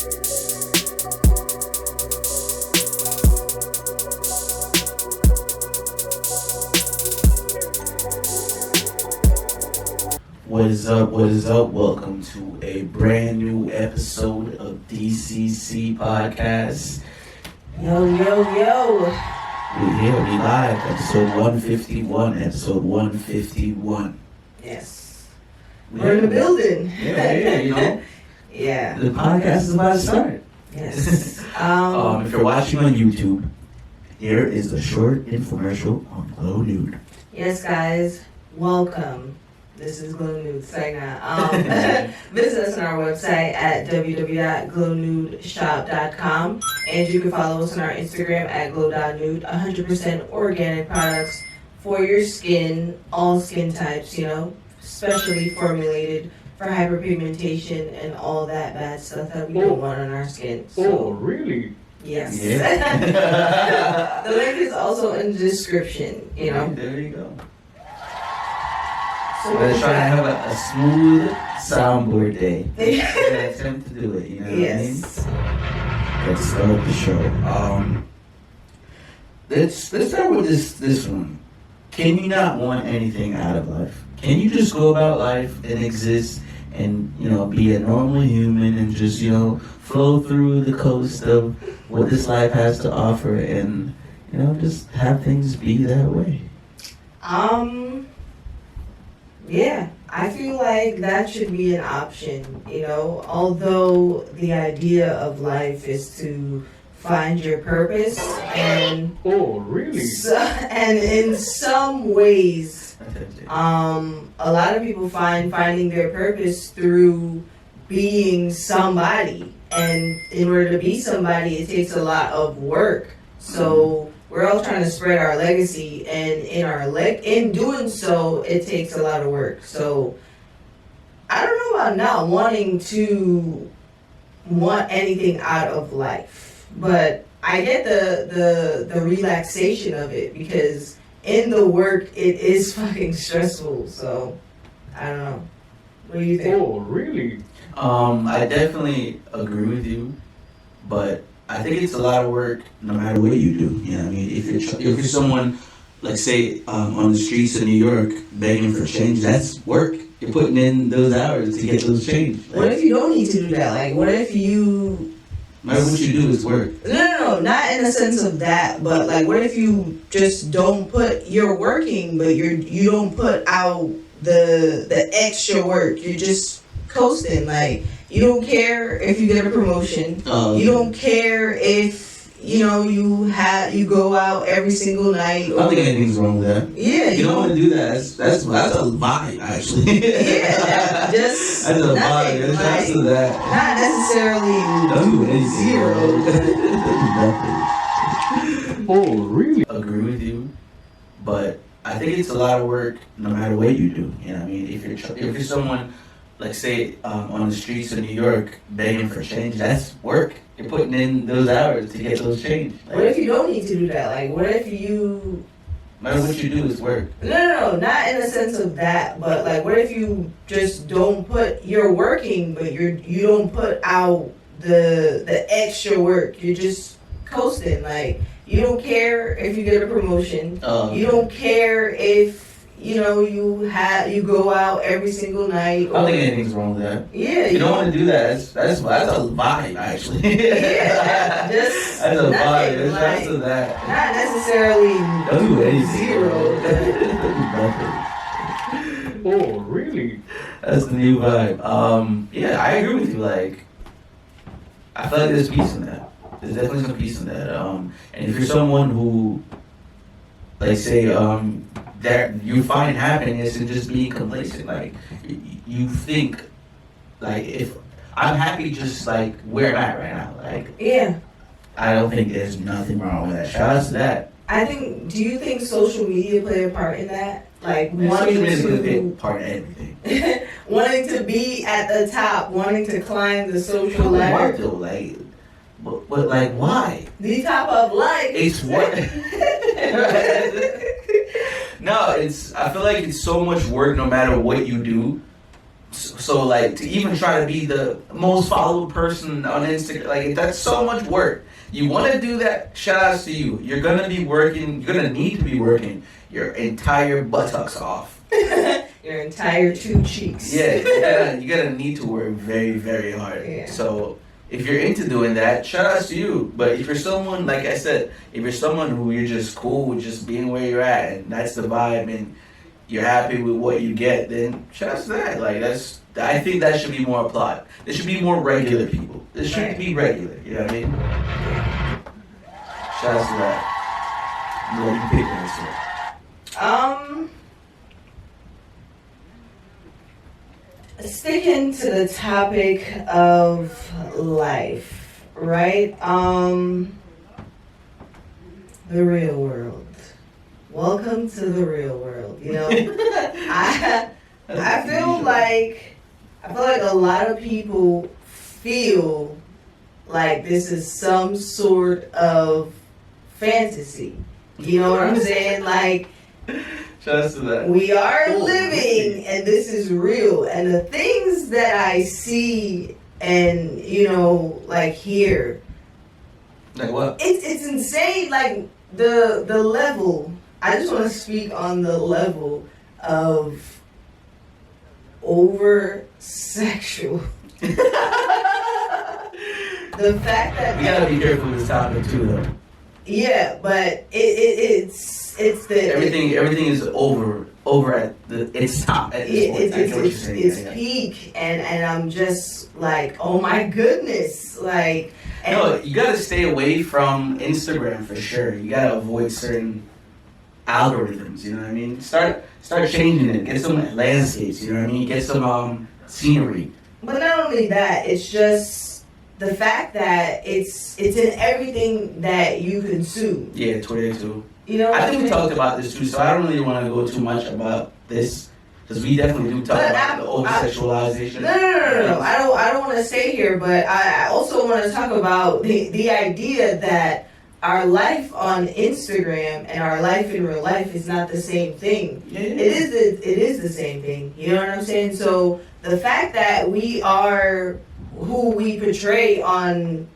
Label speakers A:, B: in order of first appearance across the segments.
A: What is up? What is up? Welcome to a brand new episode of DCC Podcast.
B: Yo.
A: We're here, we live, episode 151. Episode 151.
B: Yes. We're in the building.
A: Yeah, you know.
B: Yeah.
A: The podcast is about to start.
B: Yes.
A: If you're watching on YouTube, here is a short infomercial on Glow Nude.
B: Yes, guys. Welcome. This is Glow Nude. Visit us on our website at www.glownudeshop.com, and you can follow us on our Instagram at glow.nude. 100% organic products for your skin, all skin types, specially formulated for hyperpigmentation and all that bad stuff that we don't want on our skin. So,
C: really?
B: yes.
A: Yeah.
B: The link is also in the description,
A: There you go.
B: So
A: We're trying to have a smooth soundboard day. We're gonna attempt to do it, you know
B: Yes.
A: what I mean? Let's start the show. Let's start with this one. Can you not want anything out of life? Can you just go about life and exist and, be a normal human and just, flow through the coast of what this life has to offer and, just have things be that way?
B: Yeah, I feel like that should be an option, although the idea of life is to find your purpose and
C: really?
B: And in some ways, a lot of people finding their purpose through being somebody, and in order to be somebody, it takes a lot of work. So we're all trying to spread our legacy, and in doing so, it takes a lot of work. So I don't know about not wanting to want anything out of life, but I get the relaxation of it, because in the work it is fucking stressful. So I don't know. What do you think?
C: Really?
A: I definitely agree with you, but I think it's a lot of work no matter what you do. You know what I mean? If you're someone, like say, on the streets of New York begging for change, that's work. You're putting in those hours to get those change.
B: What if you don't need to do that? Like, what if you...
A: No matter what you do, it's work.
B: No, not in the sense of that, but like, what if you just don't put... You're working, but you don't put out the extra work. You're just coasting, like... You don't care if you get a promotion. You don't care if you go out every single night.
A: I don't think anything's wrong with that.
B: Yeah,
A: you don't want to do that. That's a vibe, actually.
B: Yeah, that's
A: a vibe. There's just to that.
B: Not necessarily.
A: Don't do anything.
C: Nothing. Really?
A: Agree with you, but I think it's a lot of work no matter what you do. You know what I mean? If you're someone, like say, on the streets of New York begging for change, that's work. You're putting in those hours to get those change. Like,
B: what if you don't need to do that? Like, what if you...
A: No matter what you do is work.
B: No, not in the sense of that, but like, what if you just don't put... You're working, but you don't put out the extra work. You're just coasting. Like, you don't care if you get a promotion. You don't care if... you go out every single night.
A: I don't think anything's wrong with that.
B: Yeah,
A: you don't want to do that. That's a vibe, actually.
B: Yeah,
A: that's a vibe. There's just to that.
B: Not necessarily.
A: Don't do anything.
B: Zero.
A: Nothing.
C: Really?
A: That's the new vibe. Yeah, I agree with you. Like, I feel like there's peace in that. There's definitely some peace in that. And if you're someone who, like, say, that you find happiness in just being complacent. Like, you think, like, if I'm happy just, like, where I'm at right now. Like,
B: yeah.
A: I don't think there's nothing wrong with that. Shout out to that.
B: Do you think social media play a part in that? Like,
A: social media play a part in everything.
B: Wanting to be at the top, wanting to climb the social ladder.
A: Though, like, but like, why?
B: The top of life.
A: It's what? No, I feel like it's so much work no matter what you do So like to even try to be the most followed person on Instagram, like that's so much work. You want to do that? Shout outs to you. You're gonna be working. You're gonna need to be working your entire buttocks off.
B: Your entire 2 cheeks.
A: Yeah, you're gonna need to work very, very hard.
B: Yeah.
A: So if you're into doing that, shout outs to you. But if you're someone, like I said, if you're someone who you're just cool with just being where you're at and that's the vibe and you're happy with what you get, then shout out to that. Like I think that should be more applied. There should be more regular people. This should be regular. You know what I mean? Shout out to that. What you pick this
B: Sticking to the topic of life, right? The real world. Welcome to the real world. You know, I feel like a lot of people feel like this is some sort of fantasy. You know what I'm saying? Like,
A: shout out to that.
B: We are living, and this is real. And the things that I see and like hear,
A: like what?
B: It's insane. Like the level. I just want to speak on the level of over sexual. The fact that
A: we gotta be careful with this topic too, though.
B: Yeah, but it's the
A: everything is over at its top at this point.
B: It's peak, and I'm just like, oh my goodness, like.
A: No, you gotta stay away from Instagram for sure. You gotta avoid certain algorithms. You know what I mean? Start changing it. Get some landscapes. You know what I mean? Get some scenery.
B: But not only that, it's just the fact that it's in everything that you consume.
A: Yeah, Twitter too.
B: You know,
A: I think we talked about this too, so I don't really want to go too much about this because we definitely do talk about the over sexualization.
B: No. I don't want to stay here, but I also want to talk about the idea that our life on Instagram and our life in real life is not the same thing.
A: Yeah.
B: It is the same thing. You know what I'm saying? So the fact that we are who we portray on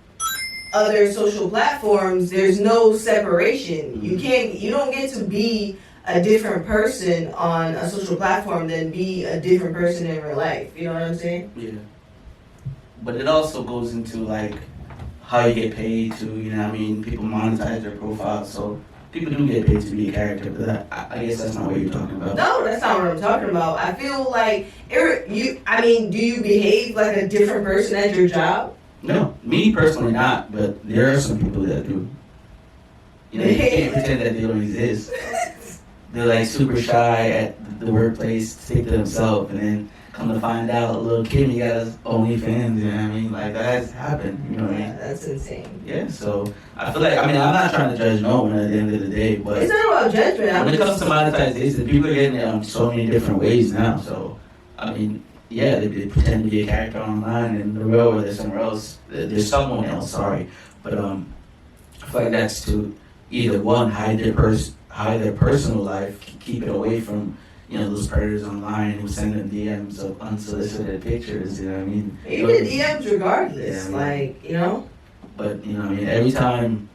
B: other social platforms, there's no separation. You don't get to be a different person on a social platform than be a different person in real life. You know what I'm saying?
A: Yeah. But it also goes into like how you get paid to, you know what I mean? People monetize their profiles, so people do get paid to be a character, but I guess that's not what you're talking about.
B: No, that's not what I'm talking about. I feel like, do you behave like a different person at your job?
A: No, me personally not, but there are some people that do. You know, you can't pretend that they don't exist. They're like super shy at the workplace, stick to themselves, and then come to find out, little Kimmy got us OnlyFans. You know what I mean? Like that has happened. You know what I mean?
B: That's insane.
A: Yeah. So I feel like I'm not trying to judge no one at the end of the day, but
B: it's not about judgment.
A: When it comes to monetization, people are getting it so many different ways now. So I mean, yeah, they pretend to be a character online, and in the real world, there's somewhere else. There's someone else. Sorry, but I feel like that's to either one hide their personal life, keep it away from those predators online who send them DMs of unsolicited pictures. You know what I mean?
B: Even DMs, regardless,
A: yeah, But every time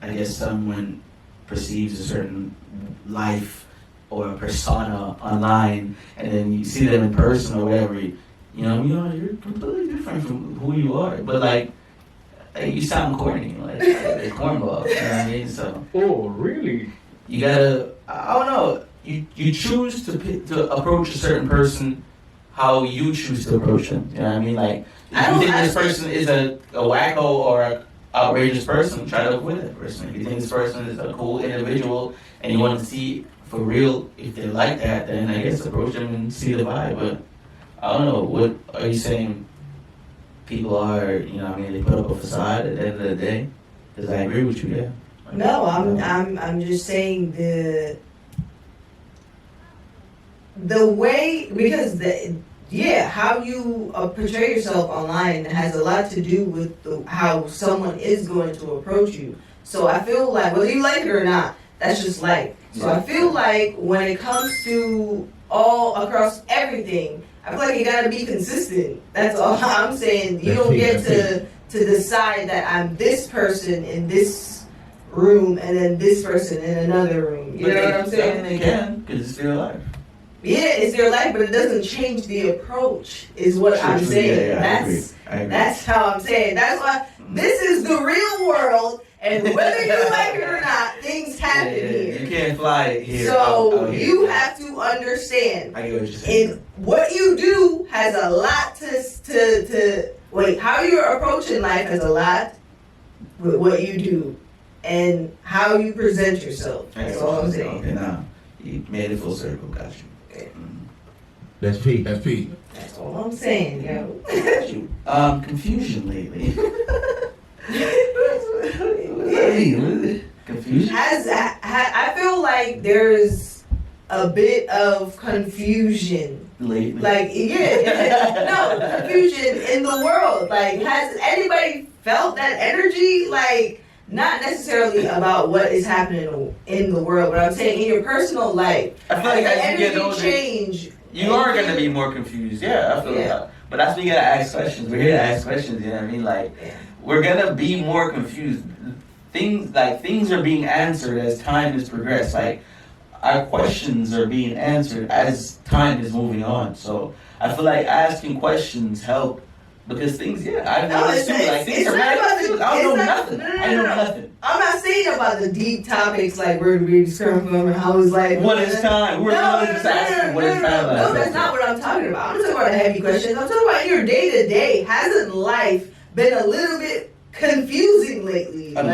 A: I guess someone perceives a certain life or a persona online, and then you see them in person or whatever, you're completely different from who you are. But like you sound corny, like a cornball. You know what I mean? So.
C: Oh, really?
A: You gotta. I don't know. You choose to approach a certain person how you choose to approach them. You know what I mean? Like, if you think this person is a wacko or a outrageous person, try to avoid that person. If you think this person is a cool individual and you want to see for real if they're like that, then I guess approach them and see the vibe. But I don't know. What are you saying? People are, they put up a facade at the end of the day? Because I agree with you, yeah.
B: No, I'm just saying the way, because how you portray yourself online has a lot to do with how someone is going to approach you. So I feel like whether you like it or not, that's just life. So I feel like when it comes to all across everything, I feel like you gotta be consistent. That's all I'm saying. You don't get to decide that I'm this person in this room and then this person in another room. You know what I'm saying?
A: I mean, they can, because it's their life.
B: Yeah, it's their life, but it doesn't change the approach, is what I'm saying.
A: I agree.
B: That's how I'm saying. That's why this is the real world, and whether you like it or not, things happen here.
A: You can't fly it here.
B: So
A: out here.
B: you have to understand.
A: I get what you're saying.
B: And what you do has a lot to wait. How you're approaching life has a lot with what you do and how you present yourself. That's all I'm saying.
A: Okay, now you made it full circle. Got you.
C: That's Pete.
B: That's all I'm saying, yo.
A: Confusion lately. Confusion?
B: I feel like there's a bit of confusion.
A: Lately?
B: Like, no, confusion in the world. Like, has anybody felt that energy? Like, not necessarily about what is happening in the world, but I'm saying in your personal life.
A: I feel like as you get
B: energy
A: older,
B: change.
A: you are going to be more confused. Yeah, I feel that. But that's when you got to ask questions. We're here to ask questions, you know what I mean? Like, we're going to be more confused. Things are being answered as time has progressed. Like, our questions are being answered as time is moving on. So I feel like asking questions help because things, I know this too. Like, things are mad confused. I don't know nothing. I know nothing.
B: I'm not saying about the deep topics like where do we discover from and how it's like.
A: What is time? We're just asking what is time.
B: No, that's not what I'm talking about. I'm talking about the heavy questions. I'm talking about your day to day. Hasn't life been a little bit confusing lately? In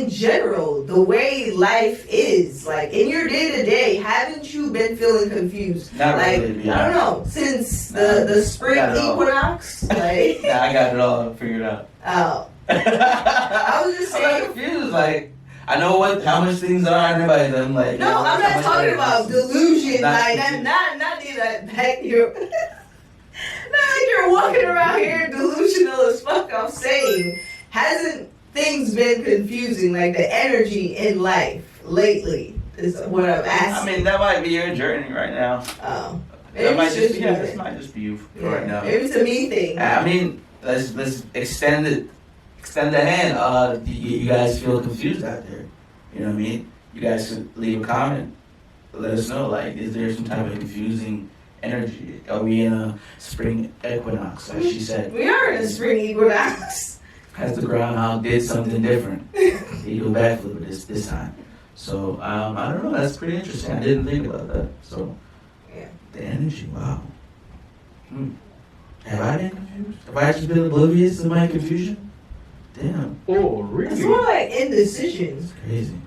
B: general, the way life is, like in your day to day, haven't you been feeling confused?
A: Not
B: like
A: really,
B: I don't know, since the spring equinox. Like
A: I got it all figured out.
B: Oh, I was just saying.
A: I'm confused. Like I know how much things are and everybody them like.
B: No, I'm not talking about delusion. Like not that you're. Not like you're walking around here delusional as fuck. I'm saying, hasn't things been confusing? Like the energy in life lately is what I'm asking.
A: I mean, that might be your journey right now.
B: Oh,
A: that might just be this might just be you right now.
B: Maybe it's a me thing.
A: I mean, let's extend the hand. Do you guys feel confused out there? You know what I mean? You guys could leave a comment. Let us know. Like, is there some type of confusing energy? Are we in a spring equinox, as she said?
B: We are in a spring equinox.
A: Has the groundhog did something different? He go backflip this time. So I don't know. That's pretty interesting. I didn't think about that. So the energy. Wow. Have I been confused? Have I just been oblivious to my confusion? Damn.
C: Oh, really?
B: It's more like indecision.
A: It's crazy.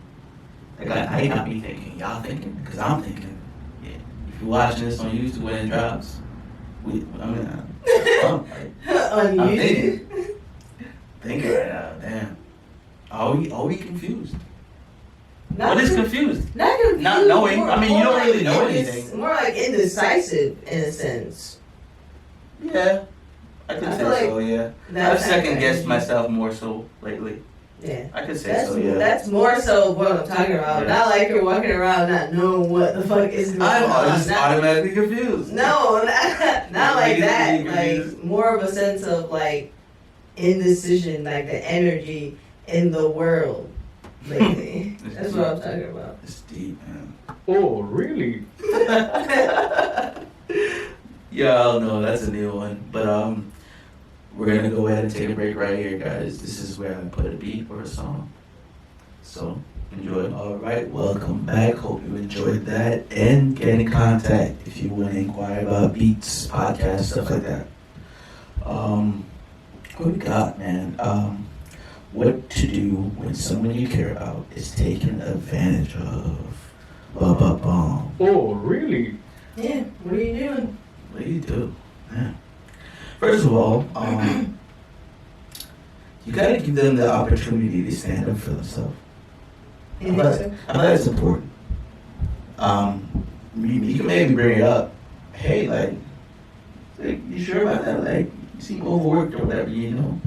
A: Like I got me thinking. Y'all thinking? Because I'm thinking. If you're watching this on YouTube when it drops, I'm thinking right now. Damn. Are we confused? What is confused?
B: Not confused.
A: Not knowing. I mean, you don't really know anything.
B: More like indecisive in a sense.
A: Yeah. I could say so, yeah. I've second guessed myself more so lately.
B: Yeah.
A: I could say so, yeah.
B: That's more so what I'm talking about. Yeah. Not like you're walking around not knowing what the fuck is going on.
A: I'm just automatically confused.
B: No, not like that. Like, more of a sense of, like, indecision, like the energy in the world lately. That's what I'm talking about.
A: It's deep, man.
C: Oh, really?
A: Y'all know that's a new one. But, we're going to go ahead and take a break right here, guys. This is where I put a beat or a song. So, enjoy. All right, welcome back. Hope you enjoyed that. And get in contact if you want to inquire about beats, podcasts, stuff like that. What we got, man? What to do when someone you care about is taken advantage of.
C: Oh, really?
B: Yeah, what are you doing?
A: What do you do? Yeah. First of all, you gotta give them the opportunity to stand up for themselves. I thought that's important. You can maybe bring it up. Hey, like, you sure about that? Like, you seem overworked or whatever, you know?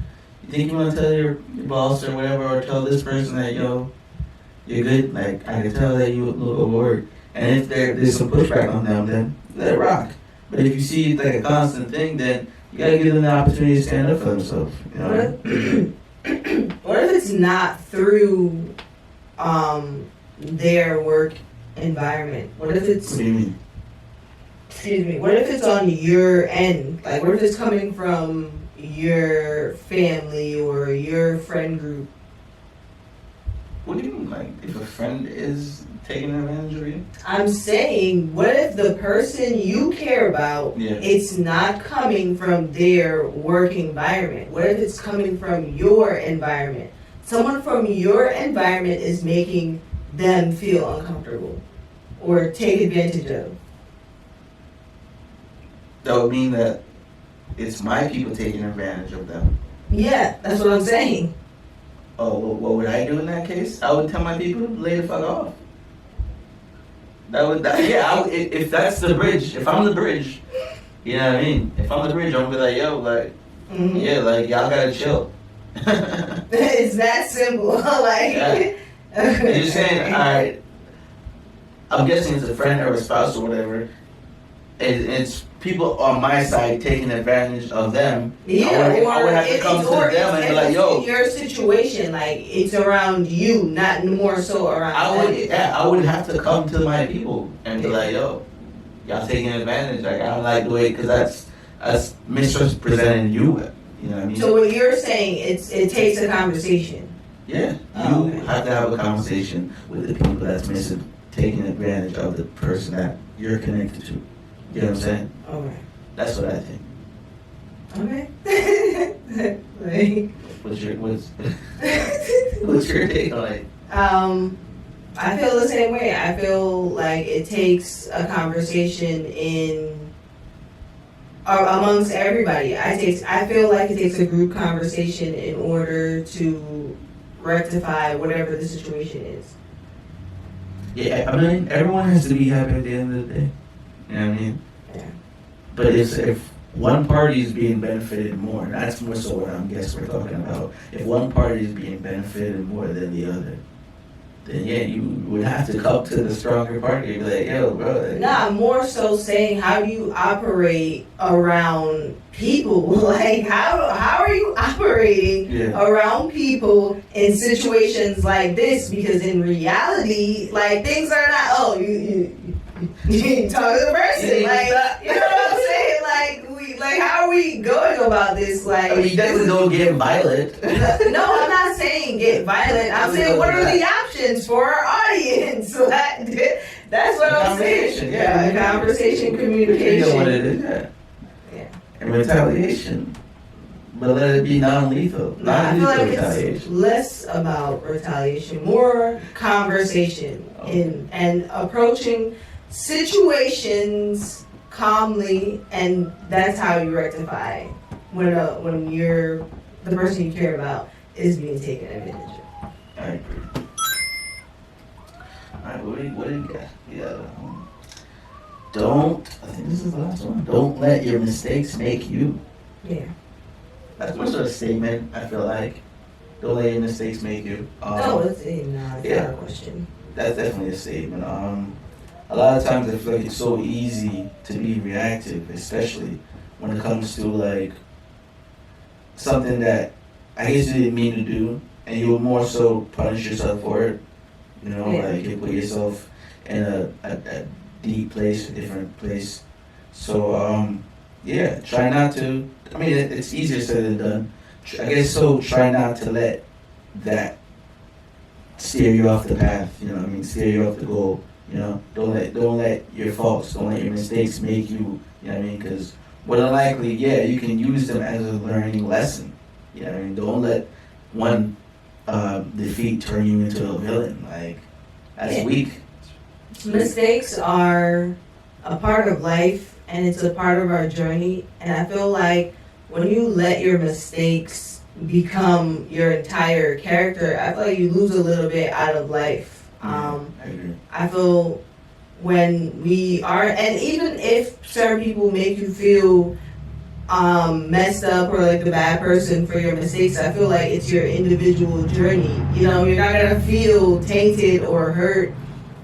A: You think you want to tell your boss or whatever, or tell this person that, you're good? Like, I can tell that you look overworked. And if there's some pushback on them, then let it rock. But if you see it like a constant thing, then you gotta give them the opportunity to stand up for themselves. You know?
B: What if it's not through their work environment? What if it's...
A: What do you mean?
B: Excuse me. What if it's on your end? Like, what if it's coming from your family or your friend group?
A: What do you mean? Like, if a friend is taking advantage of you?
B: I'm saying, what if the person you care about, it's not coming from their work environment? What if it's coming from your environment? Someone from your environment is making them feel uncomfortable or take advantage of.
A: That would mean that it's my people taking advantage of them.
B: Yeah, that's what I'm saying.
A: Oh, well, what would I do in that case? I would tell my people to lay the fuck off. If that's the bridge, if I'm the bridge, you know what I mean? If I'm the bridge, I'm gonna be like, yo, like, yeah, like, y'all gotta chill.
B: It's that simple. Like,
A: You're saying, alright, I'm guessing it's a friend or a spouse or whatever. It's people on my side taking advantage of them.
B: Yeah,
A: I would have to come to them and be like, yo.
B: Your situation, like, it's around you, not more so around
A: I would have to come to my people and be like, yo, y'all taking advantage. Like, I don't like the way, because that's misrepresenting you. You know what I mean?
B: So what you're saying, it takes a conversation.
A: Yeah, you have to have a conversation with the people that's taking advantage of the person that you're connected to. You know what I'm saying?
B: Okay.
A: That's what I think.
B: Okay. Like,
A: what's your take on it?
B: I feel the same way. I feel like it takes a conversation amongst everybody. I feel like it takes a group conversation in order to rectify whatever the situation is.
A: Yeah, I mean, everyone has to be happy at the end of the day. You know what I mean?
B: Yeah.
A: But if one party is being benefited more, that's more so what I guess we're talking about. If one party is being benefited more than the other, then yeah, you would have to come to the stronger party and be like, yo, bro. Like,
B: nah, more so saying, how do you operate around people? Like, how are you operating around people in situations like this? Because in reality, like, things are not, you talk to the person, like, you know what I'm saying? Like, how are we going about this? Like,
A: I mean, you definitely don't get violent.
B: No, I'm not saying get violent. I'm saying, what are the options for our audience? That's what I'm saying. Yeah, conversation, communication.
A: You know what it is, yeah. And retaliation. But let it be non-lethal.
B: I feel like it's less about retaliation, more conversation and approaching situations calmly, and that's how you rectify when the person you care about is being taken advantage of.
A: I agree. Alright, what do you got? Yeah. I think this is the last one. Don't let your mistakes make you.
B: Yeah.
A: That's more sort of statement, I feel like. Don't let your mistakes make you.
B: It's not a question.
A: That's definitely a statement. A lot of times I feel like it's so easy to be reactive, especially when it comes to like something that I guess you didn't mean to do, and you will more so punish yourself for it. You know, like you put yourself in a deep place, a different place. So try not to. I mean, it's easier said than done. I guess so. Try not to let that steer you off the path. You know what I mean? Steer you off the goal. You know, don't let your faults, don't let your mistakes make you. You know what I mean? Because more than likely, you can use them as a learning lesson. You know what I mean? Don't let one defeat turn you into a villain. Like, that's weak.
B: Mistakes are a part of life, and it's a part of our journey. And I feel like when you let your mistakes become your entire character, I feel like you lose a little bit out of life. I feel when we are, and even if certain people make you feel messed up or like the bad person for your mistakes, I feel like it's your individual journey. You know, you're not gonna feel tainted or hurt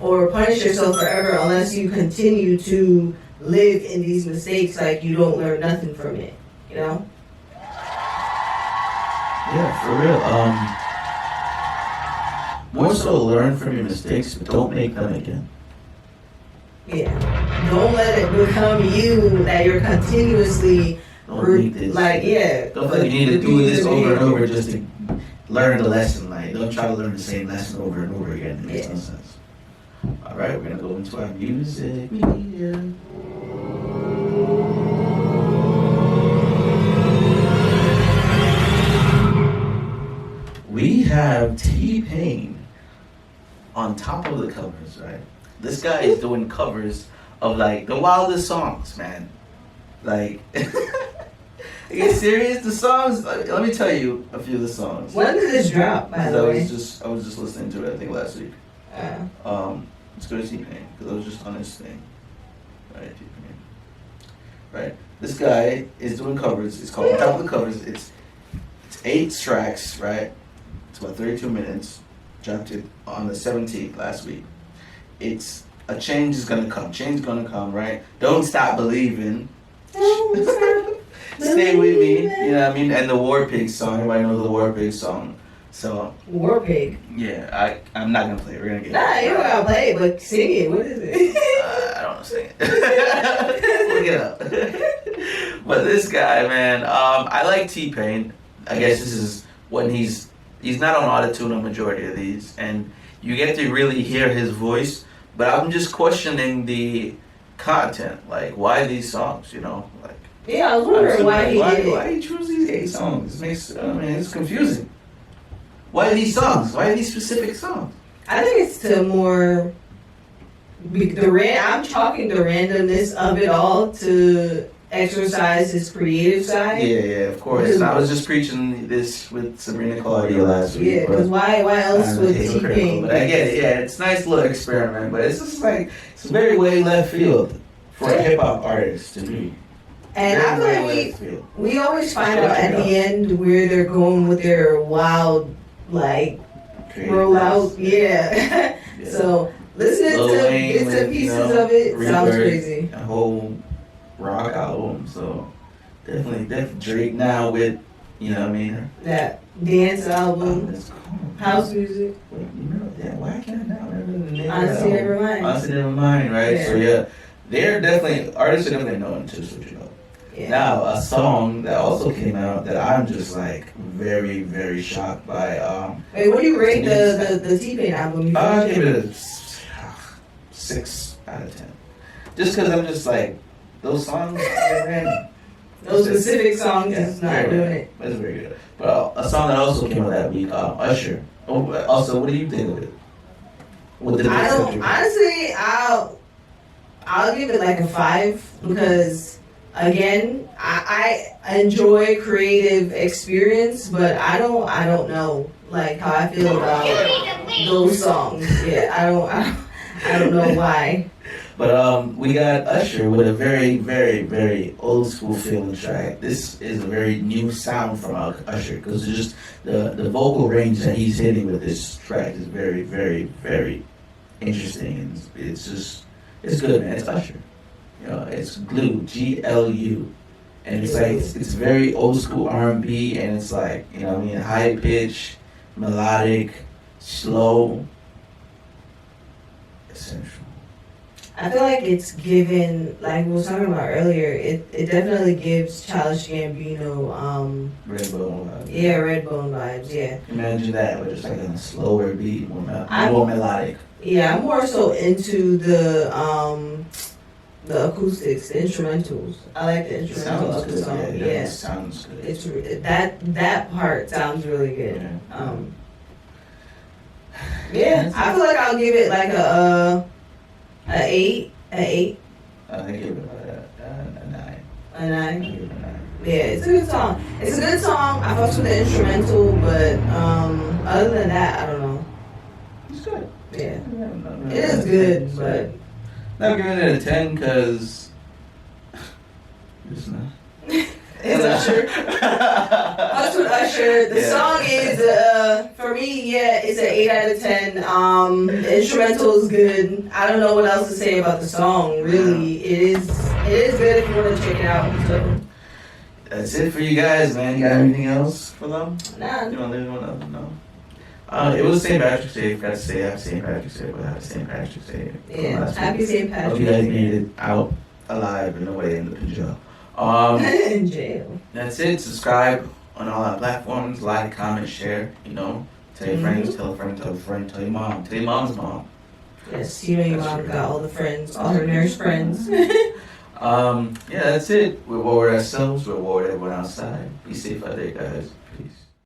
B: or punish yourself forever unless you continue to live in these mistakes. Like you don't learn nothing from it, you know?
A: Yeah, for real. More so learn from your mistakes, but don't make them again.
B: Yeah. Don't let it become you that you're continuously yeah.
A: Don't feel like you need to do this over and over just to learn the lesson. Like, don't try to learn the same lesson over and over again. It makes no sense. All right, we're gonna go into our music media. We have T-Pain on top of the covers, right? This guy is doing covers of like the wildest songs, man. Like, are you serious? The songs. Let me tell you a few of the songs.
B: When did this drop? By the way,
A: I was just listening to it. I think last week. Let's go to T-Pain because I was just on his thing. Right, T-Pain. Right. This guy is doing covers. It's called on top of the covers. It's 8 tracks, right? It's about 32 minutes. Dropped it on the 17th last week. It's a change is gonna come. Change is gonna come, right? Don't stop believing. Stay with me. You know what I mean? And the War Pig song. Everybody knows the War Pig song. So
B: War Pig.
A: Yeah, I'm not gonna play it. We're gonna get.
B: Nah, you don't gotta play it, but sing it. What is it?
A: I don't know sing it. Look it up. But this guy, man, I like T-Pain. I guess this is when he's not on autotune a majority of these, and you get to really hear his voice. But I'm just questioning the content, like why these songs, you know, like.
B: Yeah, I was wondering why he did it.
A: Why he choose these 8 songs? It's confusing. Why these songs? Why these specific songs?
B: I think it's to more I'm chalking the randomness of it all to exercise his creative side.
A: Yeah, of course. And I was just preaching this with Sabrina Claudia last week.
B: Yeah, because why else would T-Pain?
A: But I get it. Yeah, it's a nice little experiment, but it's just like it's very way left field for a hip hop artist to be.
B: And I feel like we always find out at the end where they're going with their wild like rollout. Yeah. So listening to bits and pieces of it sounds crazy.
A: A whole rock album, so definitely Drake now with, you know what I mean?
B: That dance album, house music.
A: Wait, you know that? Why can't I now remember the name?
B: Honestly, never mind.
A: Honestly, never mind, right? Yeah. So yeah, they're definitely artists are definitely known to switch it up. Yeah. Now a song that also came out that I'm just like very, very shocked by.
B: Wait, what do you rate the T-Pain album?
A: I give it a 6 out of 10. Just because I'm just like those songs are random.
B: Those specific songs is not doing it.
A: It's very good. But a song that also came out that week, Usher. Also, what do you think of it?
B: Honestly, I'll give it like a 5 because again, I enjoy creative experience, but I don't know like how I feel about those songs. Yeah, I don't know why.
A: But we got Usher with a very, very, very old school feeling track. This is a very new sound from Usher because just the vocal range that he's hitting with this track is very, very, very interesting, and it's good, man. It's Usher. You know, it's Glue, GLU, and it's like it's very old school R&B, and it's like, you know what I mean, high pitch, melodic, slow, essential.
B: I feel like it's given, like we were talking about earlier, it definitely gives Childish Gambino
A: Redbone vibes.
B: Yeah, Redbone vibes, yeah.
A: Imagine that, but just like a slower beat, more melodic.
B: Yeah, I'm more so into the acoustics, the instrumentals. I like the instrumentals of the song. Yeah,
A: sounds good.
B: It's that part sounds really good. Yeah, I feel like I'll give it like a 8. I
A: give it a 9.
B: A 9.
A: I give it a 9.
B: Yeah, it's a good song. It's a good song. I fucks with the instrumental, but other than that, I don't know.
A: It's good.
B: Yeah, it is good, but
A: not giving it a 10 because it's not.
B: It's Usher. Fucks with Usher. The
A: Yeah.
B: song is, for me, yeah, it's an 8 out of 10. The instrumental is good. I don't know what else to say about the song. Really, it is good if you want to check it out. So.
A: That's it for you guys, man. You got anything else for them?
B: Nah.
A: You want to leave anyone else? No. It was St. Patrick's Day. Forgot to say Happy St. Patrick's Day, but Happy St. Patrick's Day.
B: Yeah, Happy St.
A: Hope
B: Patrick's
A: you guys
B: Day.
A: made it out alive and nobody ended up in jail.
B: In jail.
A: That's it. Subscribe on all our platforms. Like, comment, share. You know, tell your friends, tell a friend, tell a friend, tell your mom, tell your mom's mom.
B: Yes, you know your mom got all the friends, all her nurse friends.
A: Yeah, that's it. Reward ourselves. Reward everyone outside. Be safe out there, guys. Peace.